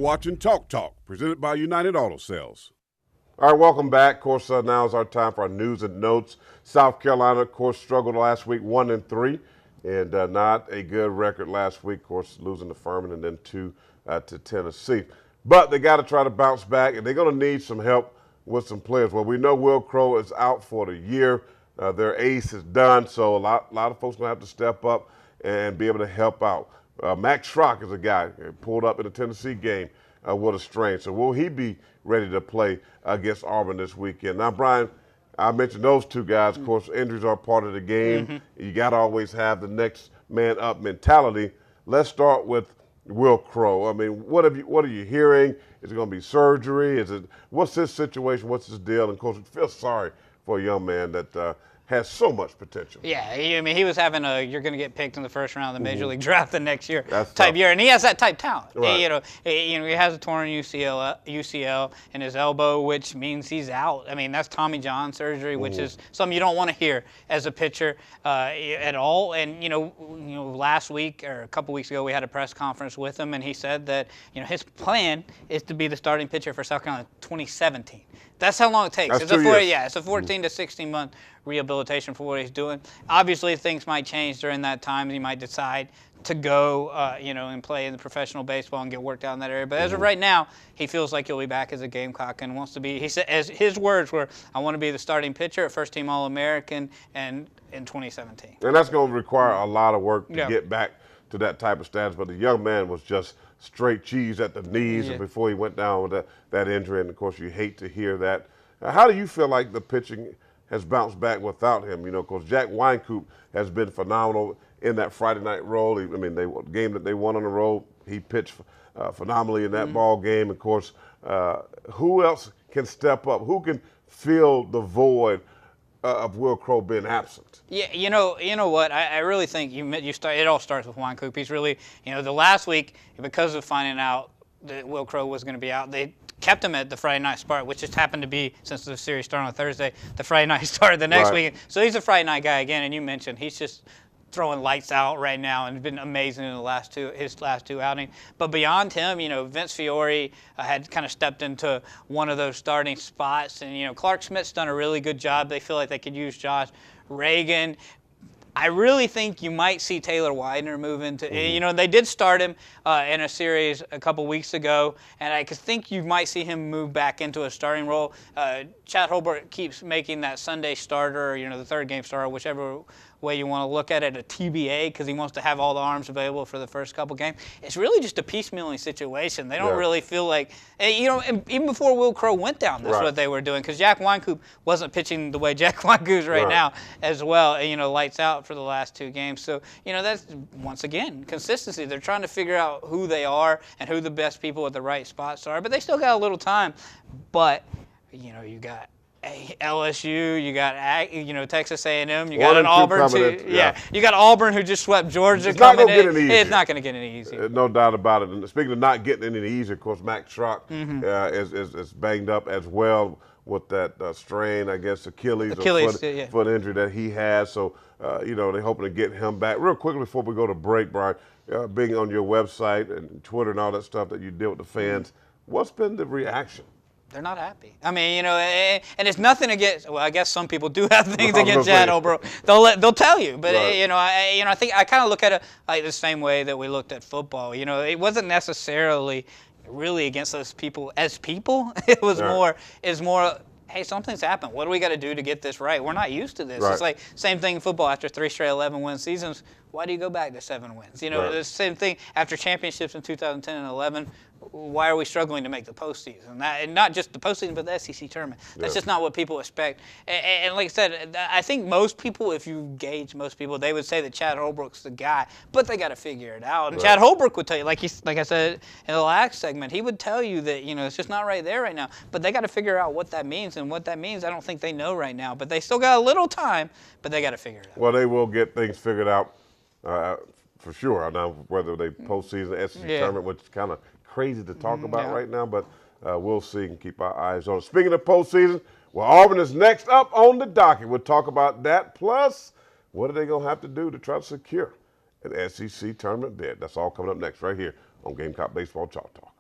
watching Talk Talk, presented by United Auto Sales. All right, welcome back. Of course, now is our time for our news and notes. South Carolina, of course, struggled last week, 1-3, and not a good record last week. Of course, losing to Furman and then 2 to Tennessee. But they got to try to bounce back, and they're going to need some help with some players. Well, we know Will Crowe is out for the year. Their ace is done, so a lot of folks going to have to step up and be able to help out. Mack is a guy who pulled up in the Tennessee game with a strain. So will he be ready to play against Auburn this weekend? Now, Brian, I mentioned those two guys. Of course, injuries are part of the game. You got to always have the next man up mentality. Let's start with Will Crowe. I mean, what are you hearing? Is it going to be surgery? What's his situation? What's his deal? And, of course, I feel sorry for a young man that has so much potential. Yeah, I mean, he was having you're going to get picked in the first round of the Major League Draft the next year That's type tough. year, and he has that type talent. Right. He has a torn UCL in his elbow, which means he's out. I mean, that's Tommy John surgery, which is something you don't want to hear as a pitcher at all. And last week or a couple weeks ago, we had a press conference with him, and he said that his plan is to be the starting pitcher for South Carolina 2017. That's how long it takes. That's 2 years. It's a 14 to 16 month rehabilitation for what he's doing. Obviously, things might change during that time. He might decide to go, and play in the professional baseball and get worked out in that area. But as of right now, he feels like he'll be back as a Gamecock and wants to be. He said, as his words were, "I want to be the starting pitcher, a first-team All-American, and in 2017." And that's going to require a lot of work to get back to that type of status. But the young man was just straight cheese at the knees before he went down with that injury. And, of course, you hate to hear that. How do you feel like the pitching has bounced back without him? Because Jack Wynkoop has been phenomenal in that Friday night role. The game that they won on the road, he pitched phenomenally in that ball game. Of course, who else can step up? Who can fill the void of Will Crowe being absent? Yeah, you know what? I really think it all starts with Wynkoop. He's really, the last week, because of finding out that Will Crowe was going to be out, they kept him at the Friday night start, which just happened to be, since the series started on Thursday, the Friday night start the next weekend. So he's a Friday night guy again, and you mentioned he's just throwing lights out right now and been amazing in his last two outings. But beyond him, Vince Fiore had kind of stepped into one of those starting spots, and Clark Schmidt's done a really good job. They feel like they could use Josh Reagan. I really think you might see Taylor Widener move into, they did start him in a series a couple weeks ago, and I think you might see him move back into a starting role. Chad Holbrook keeps making that Sunday starter, the third game starter, whichever way you want to look at it, a TBA, because he wants to have all the arms available for the first couple games. It's really just a piecemealing situation. They don't really feel like, and even before Will Crowe went down, that's what they were doing, because Jack Wynkoop wasn't pitching the way Jack Wynkoop's right now as well, and, lights out for the last two games. So, that's, once again, consistency. They're trying to figure out who they are and who the best people at the right spots are, but they still got a little time. But, you got LSU, you got Texas A&M, you got an Auburn too. You got Auburn who just swept Georgia. It's not going to get any easier. It's not going to get any easier. No doubt about it. And speaking of not getting any easier, of course, Mack is banged up as well with that strain, I guess, Achilles foot injury that he has. So they're hoping to get him back. Real quickly before we go to break, Brian, being on your website and Twitter and all that stuff that you deal with the fans, what's been the reaction? They're not happy. I mean, and it's nothing against. Well, I guess some people do have things against Chad Holbrook. They'll tell you, but I think I kind of look at it like the same way that we looked at football. It wasn't necessarily really against those people as people. It was more. Hey, something's happened. What do we got to do to get this right? We're not used to this. It's like same thing in football after 3 straight 11-win seasons. Why do you go back to 7 wins? The same thing after championships in 2010 and 11. Why are we struggling to make the postseason? And not just the postseason, but the SEC tournament. That's just not what people expect. And like I said, I think most people, if you gauge most people, they would say that Chad Holbrook's the guy, but they got to figure it out. And Chad Holbrook would tell you, like I said in the last segment, he would tell you that it's just not right there right now. But they got to figure out what that means, and what that means, I don't think they know right now. But they still got a little time, but they got to figure it out. Well, they will get things figured out for sure. Now, whether they postseason, SEC tournament, which is kind of crazy to talk about right now, but we'll see and keep our eyes on it. Speaking of postseason, Auburn is next up on the docket. We'll talk about that. Plus, what are they going to have to do to try to secure an SEC tournament bid? That's all coming up next right here on Gamecock Baseball Chalk Talk.